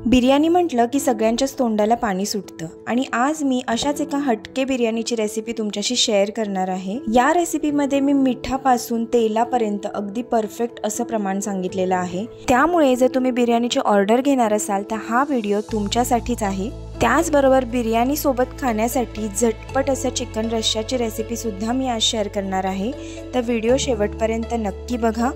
बिर्याणी म्हटलं की सगळ्यांच्याच तोंडाला पाणी सुटतं आणि आज मी अशाच एका हटके बिर्याणीची रेसिपी तुमच्याशी शेअर करणार आहे। या रेसिपीमध्ये मी मिठापासून तेलापर्यंत अगदी परफेक्ट असं प्रमाण सांगितलेलं आहे। त्यामुळे जर तुम्ही बिर्याणीची ऑर्डर घेणार असाल तर हा व्हिडिओ तुमच्यासाठीच आहे। त्याचबरोबर बिर्याणी सोबत खाण्यासाठी झटपट असं चिकन रश्श्याची रेसिपी सुद्धा मी आज शेअर करणार आहे। तर व्हिडिओ शेवटपर्यंत नक्की बघा।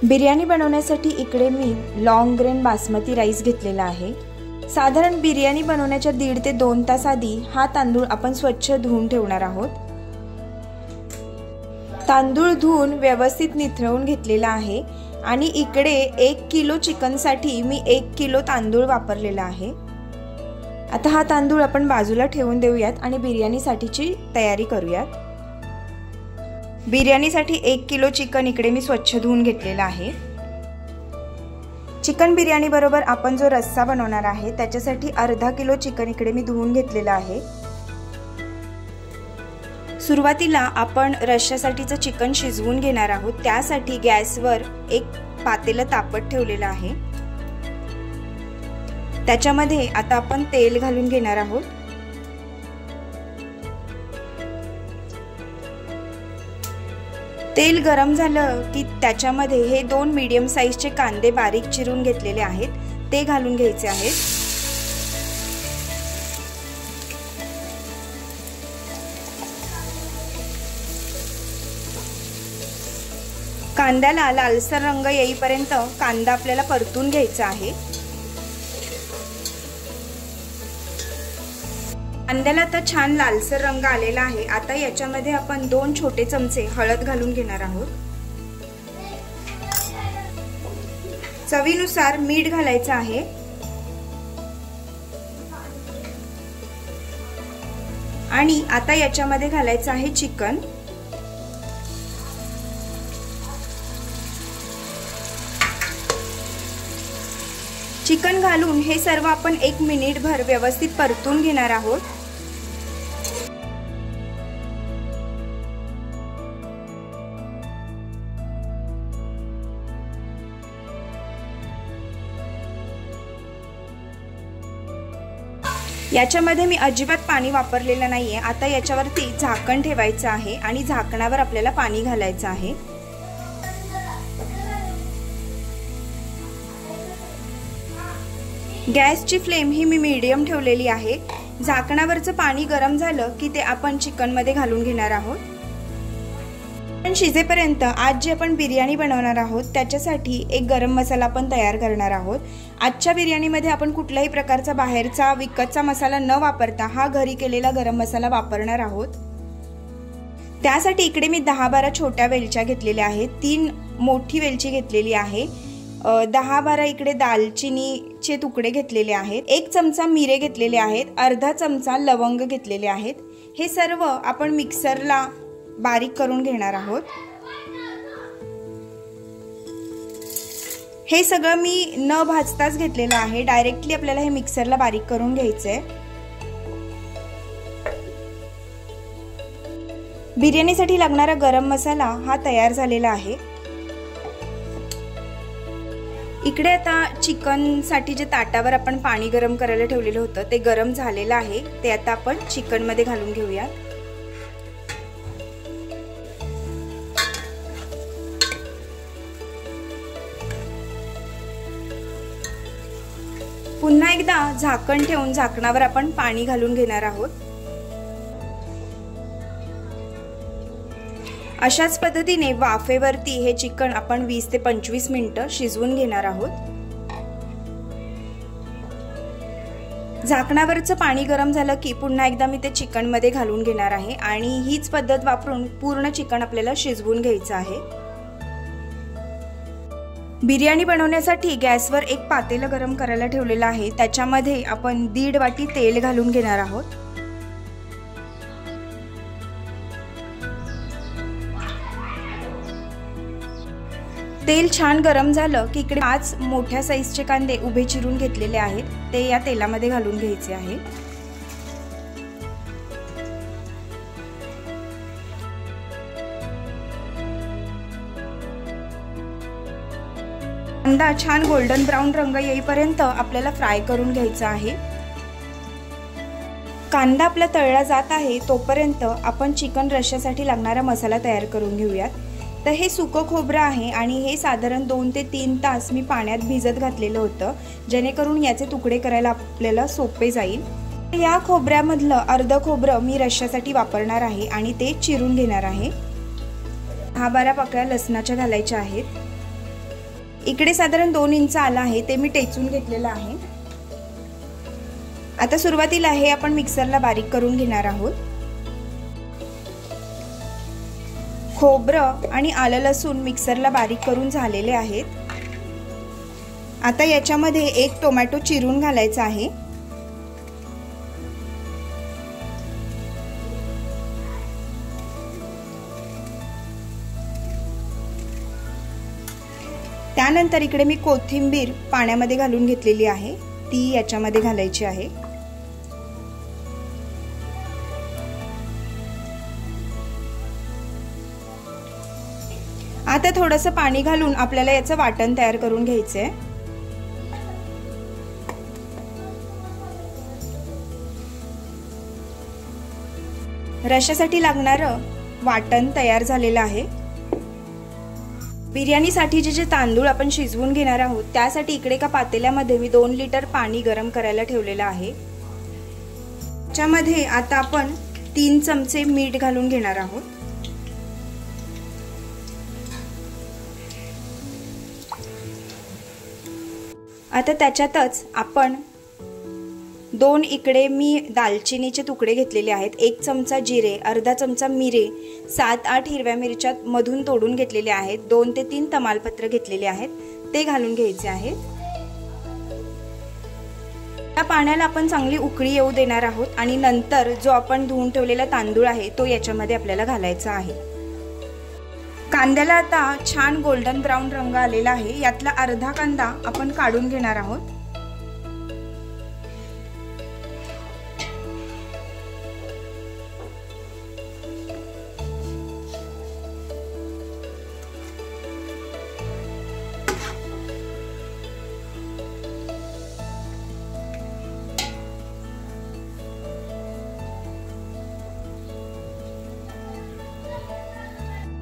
बिर्याणी बनवण्यासाठी इकडे मी लॉंग ग्रेन बासमती राईस घेतलेला आहे। साधारण बिर्याणी बनवण्याच्या 1.5 ते 2 तास आधी हा तांदूळ आपण स्वच्छ धुवून ठेवणार आहोत। तांदूळ धुवून व्यवस्थित निथळून घेतलेला आहे आणि इकडे 1 किलो चिकनसाठी मी 1 किलो तांदूळ वापरलेला आहे। आता हा तांदूळ आपण बाजूला ठेवून देऊयात आणि बिर्याणीसाठीची तयारी करूयात। बिर्याणीसाठी 1 किलो चिकन इकडे मी स्वच्छ धुवून घेतलेला आहे। चिकन बिर्याणी बरोबर आपण जो रस्सा बनवणार आहे त्याच्यासाठी अर्धा किलो चिकन इकडे मी धुवून घेतलेला आहे। सुरुवातीला आपण रश्श्यासाठीचं चिकन शिजवून घेणार आहोत। त्यासाठी गॅसवर एक पातेलं तापत ठेवलेलं आहे। त्याच्यामध्ये आता आपण तेल घालून घेणार आहोत। तेल गरम झालं की त्याच्यामध्ये हे 2 मीडियम साइजचे कांदे बारीक चिरून घेतलेले आहेत ते घालून घ्यायचे आहेत। कांद्याला लालसर रंग येईपर्यंत कांदा आपल्याला परतून घ्यायचा आहे। कांद्याला आता छान लालसर रंग आलेला आहे। आता याच्यामध्ये आपण 2 छोटे चमचे हळद घालून घेणार आहोत। चवीनुसार मीठ घालायचं आहे। आणि आता याच्यामध्ये घालायचं आहे चिकन। चिकन घालून हे सर्व आपण 1 मिनिटभर व्यवस्थित परतून घेणार आहोत। याच्यामध्ये मी अजिबात पाणी वापरलेलं नाहीये। आता याच्यावरती झाकण ठेवायचं आहे आणि झाकणावर आपल्याला पाणी घालायचं आहे। गॅसची फ्लेम ही मी मीडियम ठेवलेली आहे। झाकणावरचं पाणी गरम झालं की ते आपण चिकन मध्ये घालून घेणार आहोत। पण शिजेपर्यंत आज जे आपण बिर्याणी बनवणार आहोत त्याच्यासाठी एक गरम मसाला आपण तयार करणार आहोत। आजच्या बिर्याणीमध्ये आपण कुठल्याही प्रकारचा बाहेरचा विकतचा मसाला न वापरता हा घरी केलेला गरम मसाला वापरणार आहोत। त्यासाठी इकडे मी 10-12 छोट्या वेलच्या घेतलेल्या आहेत, 3 मोठी वेलची घेतलेली आहे, 10-12 इकडे दालचिनीचे तुकडे घेतलेले आहेत, 1 चमचा मिरे घेतलेले आहेत, अर्धा चमचा लवंग घेतलेले आहेत। हे सर्व आपण मिक्सरला बारीक करून घेणार आहोत। हे सगळं मी न भाजताच घेतलेलं आहे। डायरेक्टली आपल्याला हे मिक्सरला बारीक करून घ्यायचंय। बिर्याणीसाठी लागणारा गरम मसाला हा तयार झालेला आहे। इकडे आता चिकन साठी जे ताटावर आपण पाणी गरम करायला ठेवलेलं होतं ते गरम झालेलं आहे। ते आता आपण चिकन मध्ये घालून घेऊया। पुन्हा एकदा झाकण ठेवून झाकणावर आपण पाणी घालून घेणार आहोत। अशाच पद्धतीने वाफेवरती हे चिकन आपण 20 ते 25 मिनिटं शिजवून घेणार आहोत। झाकणावरचं पाणी गरम झालं की पुन्हा एकदा मी ते चिकन मध्ये घालून घेणार आहे आणि हीच पद्धत वापरून पूर्ण चिकन आपल्याला शिजवून घ्यायचं आहे। बिर्याणी बनवण्यासाठी गॅसवर एक पातेलं गरम करायला ठेवलेलं आहे। त्याच्यामध्ये आपण 1.5 वाटी तेल घालून घेणार आहोत। तेल छान गरम झालं की इकडे 5 मोठ्या साईजचे कांदे उभे चिरून घेतलेले आहेत, ते या तेलामध्ये घालून घ्यायचे आहे। कांदा छान गोल्डन ब्राउन रंग येईपर्यंत आपल्याला फ्राय करून घ्यायचा आहे। कांदा आपला तळला जात आहे तोपर्यंत आपण चिकन रश्श्यासाठी लागणारा मसाला तयार करून घेऊयात। तर हे सुकं खोबरं आहे आणि हे साधारण 2 ते 3 तास मी पाण्यात भिजत घातलेलं होतं, जेणेकरून याचे तुकडे करायला आपल्याला सोपे जाईल। या खोबऱ्यामधलं अर्ध खोबरं मी रश्श्यासाठी वापरणार आहे आणि ते चिरून घेणार आहे। 10-12 पाकळ्या लसणाच्या घालायच्या आहेत। इकडे साधारण 2 इंच आलं आहे, ते मी टेचून घेतलेलं आहे। आता सुरुवातीला हे आपण मिक्सरला बारीक करून घेणार आहोत। खोबरं आणि आलं लसूण मिक्सरला बारीक करून झालेले आहेत। आता याच्यामध्ये 1 टोमॅटो चिरून घालायचा आहे। त्यानंतर इकडे मी कोथिंबीर पाण्यामध्ये घालून घेतलेली आहे, ती याच्यामध्ये घालायची आहे। आता थोडंसं पाणी घालून आपल्याला याचं वाटण तयार करून घ्यायचंय। रश्श्यासाठी लागणारं वाटण तयार झालेलं आहे। बिर्याणीसाठी जे तांदूळ आपण शिजवून घेणार आहोत त्यासाठी इकडे एका पातेल्यामध्ये मी 2 लिटर पाणी गरम करायला ठेवलेलं आहे। त्याच्यामध्ये आता आपण 3 चमचे मीठ घालून घेणार आहोत। आता त्याच्यातच आपण 2 इकडे मी दालचिनीचे तुकडे घेतलेले आहेत, 1 चमचा जिरे, अर्धा चमचा मिरे, 7-8 हिरव्या मिरच्या मधून तोडून घेतलेले आहेत, 2 ते 3 तमालपत्र घेतलेले आहेत, ते घालून घ्यायचे आहेत। या पाण्याला आपण चांगली उकळी येऊ देणार आहोत आणि नंतर जो आपण धुवून ठेवलेला तांदूळ आहे तो याच्यामध्ये आपल्याला घालायचा आहे। कांद्याला आता छान गोल्डन ब्राउन रंग आलेला आहे। यातला अर्धा कांदा आपण काढून घेणार आहोत।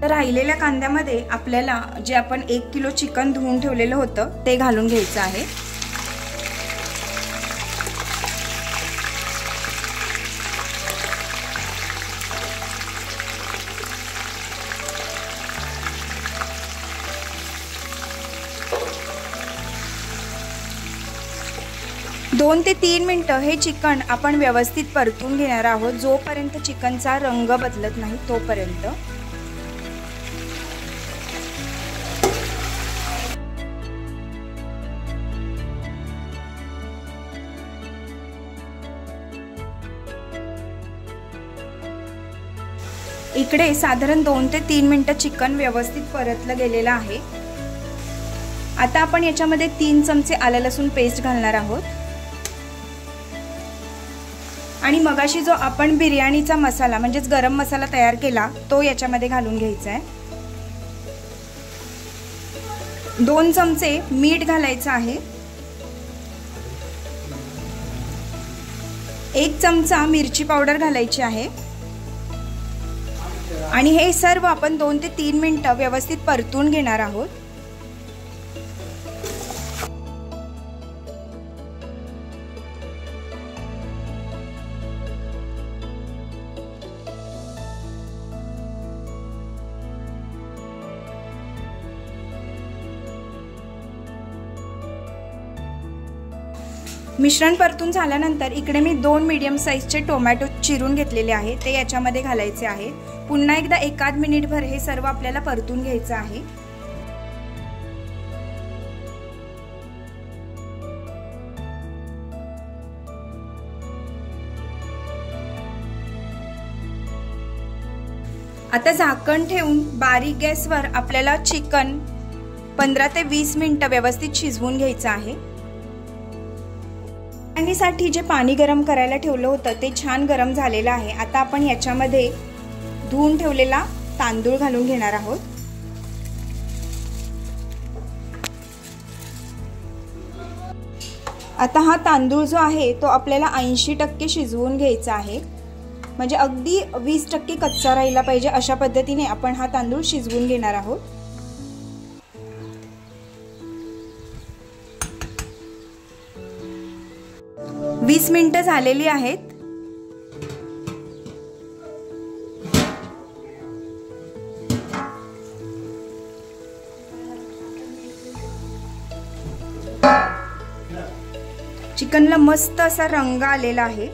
तर राहिलेल्या कांद्यामध्ये आपल्याला जे आपण 1 किलो चिकन धुवून ठेवलेलं होतं ते घालून घ्यायचं आहे। दोन ते 3 मिनिटं हे चिकन आपण व्यवस्थित परतून घेणार आहोत, जोपर्यंत चिकनचा रंग बदलत नाही तोपर्यंत। इकडे साधारण 2 ते 3 मिनिटं चिकन व्यवस्थित परतलं गेलेलं आहे। आता आपण याच्यामध्ये 3 चमचे आलं लसूण पेस्ट घालणार आहोत आणि मगाशी जो आपण बिर्याणीचा मसाला म्हणजेच गरम मसाला तयार केला तो याच्यामध्ये घालून घ्यायचा आहे। 2 चमचे मीठ घालायचं आहे, 1 चमचा मिरची पावडर घालायची आहे आणि हे सर्व आपण 2 ते 3 मिनिटं व्यवस्थित परतून घेणार आहोत। मिश्रण परतून झाल्यानंतर इकडे मी 2 मीडियम साइजचे टोमॅटो चिरून घेतलेले आहे, ते याच्यामध्ये घालायचे आहे। पुन्हा एकदा 1-1 मिनिटभर हे सर्व आपल्याला परतून घ्यायचं आहे। आता झाकण ठेवून बारीक गॅसवर आपल्याला चिकन 15 ते 20 मिनिटं व्यवस्थित शिजवून घ्यायचं आहे। बिर्याणीसाठी जे पाणी गरम करायला ठेवलं होतं ते छान गरम झालेलं आहे। आता आपण याच्यामध्ये धुवून ठेवलेला तांदूळ घालून घेणार आहोत। आता हा तांदूळ जो आहे तो आपल्याला 80% शिजवून घ्यायचा आहे, म्हणजे अगदी 20% कच्चा राहिला पाहिजे अशा पद्धतीने आपण हा तांदूळ शिजवून घेणार आहोत। 20 मिनिटं झालेली आहेत। चिकनला मस्त असा रंग आलेला आहे।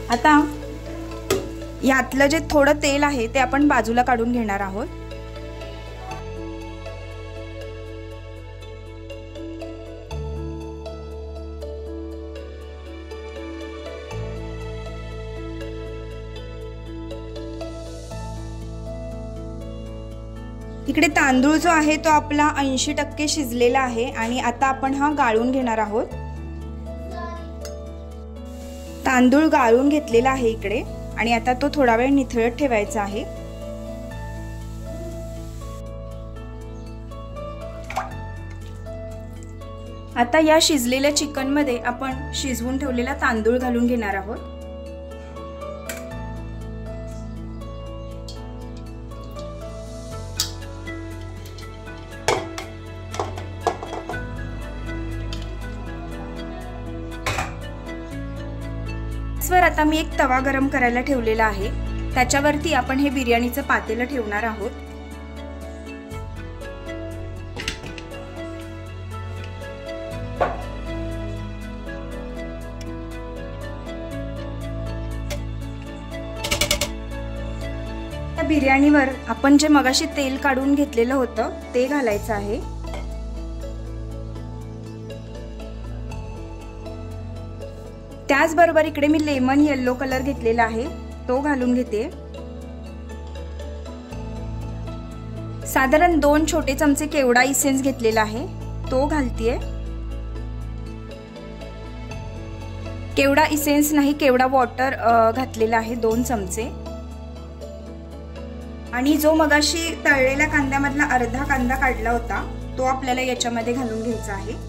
आता यातलं जे थोडं तेल आहे ते आपण बाजूला काढून घेणार आहोत। इकडे तांदूळ जो आहे तो आपला 80% शिजलेला आहे आणि आता आपण हा गाळून घेणार आहोत। तांदूळ गाळून घेतलेला आहे इकडे आणि आता तो थोडा वेळ निथळत ठेवायचा आहे। आता या शिजलेल्या चिकन मध्ये आपण शिजवून ठेवलेला तांदूळ घालून घेणार आहोत। आता मी एक तवा गरम करायला ठेवलेला आहे, त्याच्यावरती आपण हे बिर्याणीचं पातेलं ठेवणार आहोत। त्या बिर्याणीवर आपण जे मगाशी तेल काढून घेतलेलं होतं ते घालायचं आहे। त्याचबरोबर इकडे मी लेमन येलो कलर घेतलेला आहे तो घालून घेते। साधारण 2 छोटे चमचे केवडा इसेन्स घेतलेला आहे तो घालतेय। केवडा इसेन्स नाही, केवडा वॉटर घातलेला आहे 2 चमचे। आणि जो मगाशी तळलेल्या कांद्यामधला अर्धा कांदा काढला होता तो आपल्याला याच्यामध्ये घालून घ्यायचा आहे।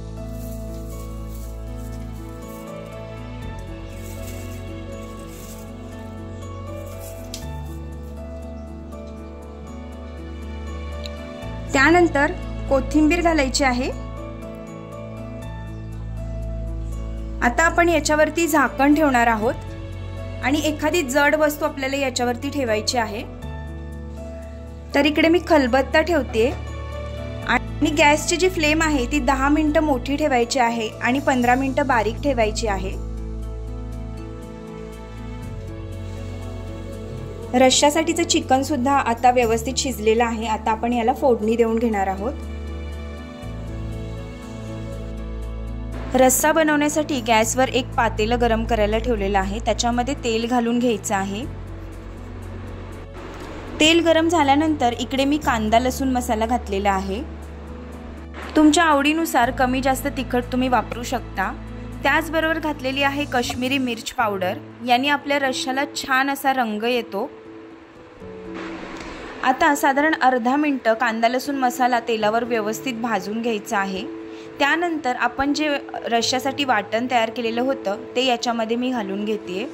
त्यानंतर कोथिंबीर घालायची आहे। आता आपण याच्यावरती झाकण ठेवणार आहोत आणि एखादी जड वस्तू आपल्याला याच्यावरती ठेवायची आहे। तर इकडे मी खलबत्ता ठेवते आणि गॅसची जी फ्लेम आहे ती 10 मिनिटं मोठी ठेवायची आहे आणि 15 मिनिटं बारीक ठेवायची आहे। रश्श्यासाठीचं चिकन सुद्धा आता व्यवस्थित शिजलेलं आहे। आता आपण याला फोडणी देऊन घेणार आहोत। रस्सा बनवण्यासाठी गॅसवर एक पातेलं गरम करायला ठेवलेलं आहे, त्याच्यामध्ये तेल घालून घ्यायचं आहे। तेल गरम झाल्यानंतर इकडे मी कांदा लसूण मसाला घातलेला आहे। तुमच्या आवडीनुसार कमी जास्त तिखट तुम्ही वापरू शकता। त्याचबरोबर घातलेली आहे काश्मीरी मिर्च पावडर, याने आपल्या रश्श्याला छान असा रंग येतो। आता साधारण अर्धा मिनिट कांदा लसूण मसाला तेलावर व्यवस्थित भाजून घ्यायचा आहे। त्यानंतर आपण जे रश्श्यासाठी वाटण तयार केलेलं होतं ते याच्यामध्ये मी घालून घेते।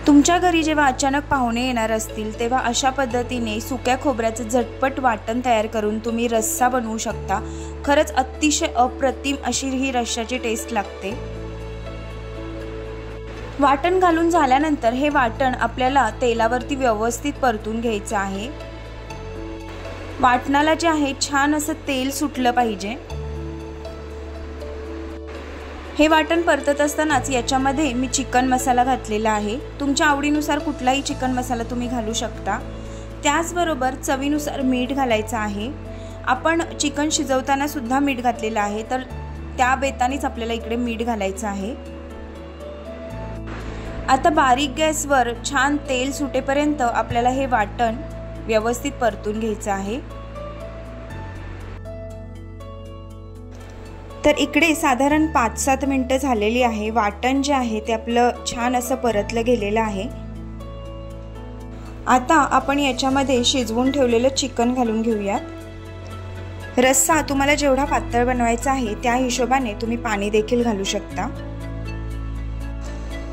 तुमच्या घरी जेव्हा अचानक पाहुणे येणार असतील तेव्हा अशा पद्धतीने सुक्या खोबऱ्याचं झटपट वाटण तयार करून तुम्ही रस्सा बनवू शकता। खरंच अतिशय अप्रतिम अशी ही रश्श्याची टेस्ट लागते। वाटण घालून झाल्यानंतर हे वाटण आपल्याला तेलावरती व्यवस्थित परतून घ्यायचं आहे। वाटणाला जे आहे छान असं तेल सुटलं पाहिजे। हे वाटण परतत असतानाच याच्यामध्ये मी चिकन मसाला घातलेला आहे। तुमच्या आवडीनुसार कुठलाही चिकन मसाला तुम्ही घालू शकता। त्याचबरोबर चवीनुसार मीठ घालायचं आहे। आपण चिकन शिजवताना सुद्धा मीठ घातलेलं आहे, तर त्या बेतानेच आपल्याला इकडे मीठ घालायचं आहे। आता बारीक गॅसवर छान तेल सुटेपर्यंत आपल्याला हे वाटण व्यवस्थित परतून घ्यायचं आहे। तर इकडे साधारण 5-7 मिनिटं झालेली आहे। वाटण जे आहे ते आपलं छान असं परतलं गेलेलं आहे। आता आपण याच्यामध्ये शिजवून ठेवलेलं चिकन घालून घेऊयात। रस्सा तुम्हाला जेवढा पातळ बनवायचा आहे त्या हिशोबाने तुम्ही पाणी देखील घालू शकता।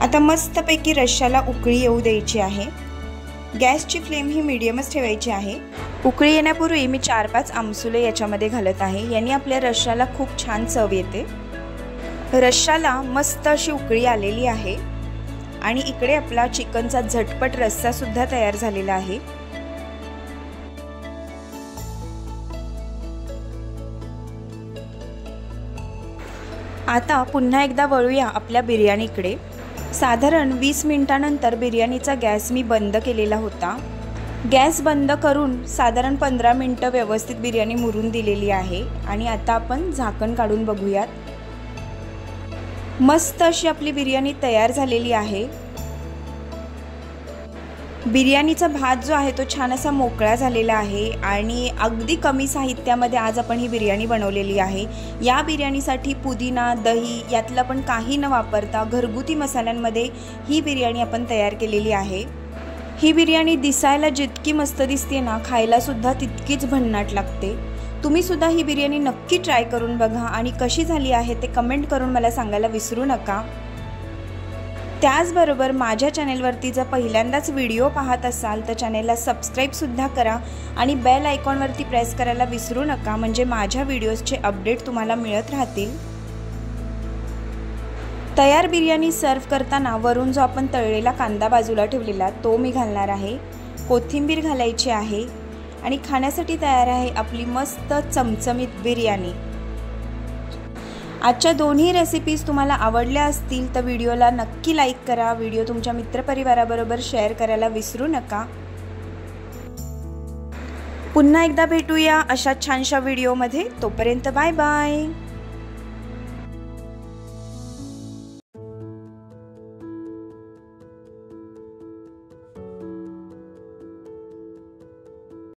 आता मस्तपैकी रश्श्याला उकळी येऊ द्यायची आहे। गॅसची फ्लेम ही मीडियमच ठेवायची आहे। उकळी येण्यापूर्वी मी 4-5 आमसुले याच्यामध्ये घालत आहे। याने आपल्या रश्श्याला खूप छान चव येते। रश्श्याला मस्त अशी उकळी आलेली आहे आणि इकडे आपला चिकनचा झटपट रस्सा सुद्धा तयार झालेला आहे। आता पुन्हा एकदा वळूया आपल्या बिर्याणीकडे। साधारण 20 मिनिटांनंतर बिर्याणीचा गॅस मी बंद केलेला होता। गॅस बंद करून साधारण 15 मिनिटं व्यवस्थित बिर्याणी मुरून दिलेली आहे आणि आता आपण झाकण काढून बघूयात। मस्त अशी आपली बिर्याणी तयार झालेली आहे। बिर्याणीचा भात जो आहे तो छान असा मोकळा झालेला आहे आणि अगदी कमी साहित्यामध्ये आज आपण ही बिर्याणी बनवलेली आहे। या बिर्याणीसाठी पुदिना, दही यातलं पण काही न वापरता घरगुती मसाल्यांमध्ये ही बिर्याणी आपण तयार केलेली आहे। ही बिर्याणी दिसायला जितकी मस्त दिसते ना, खायला सुद्धा तितकीच भन्नाट लागते। तुम्ही सुद्धा ही बिर्याणी नक्की ट्राय करून बघा आणि कशी झाली आहे ते कमेंट करून मला सांगायला विसरू नका। त्याचबरोबर माझ्या चॅनेलवरती जर पहिल्यांदाच व्हिडिओ पाहत असाल तर चॅनेलला सबस्क्राईब सुद्धा करा आणि बेल आयकॉनवरती प्रेस करायला विसरू नका, म्हणजे माझ्या व्हिडिओजचे अपडेट तुम्हाला मिळत राहतील। तयार बिर्याणी सर्व करताना वरून जो आपण तळलेला कांदा बाजूला ठेवलेला तो मी घालणार आहे। कोथिंबीर घालायची आहे आणि खाण्यासाठी तयार आहे आपली मस्त चमचमीत बिर्याणी। आजच्या दोन्ही रेसिपीज तुम्हाला आवडल्या असतील तर व्हिडिओला नक्की लाईक करा। व्हिडिओ तुमच्या मित्रपरिवाराबरोबर शेअर करायला विसरू नका। पुन्हा एकदा भेटूया अशा छानशा व्हिडिओमध्ये। तोपर्यंत बाय बाय।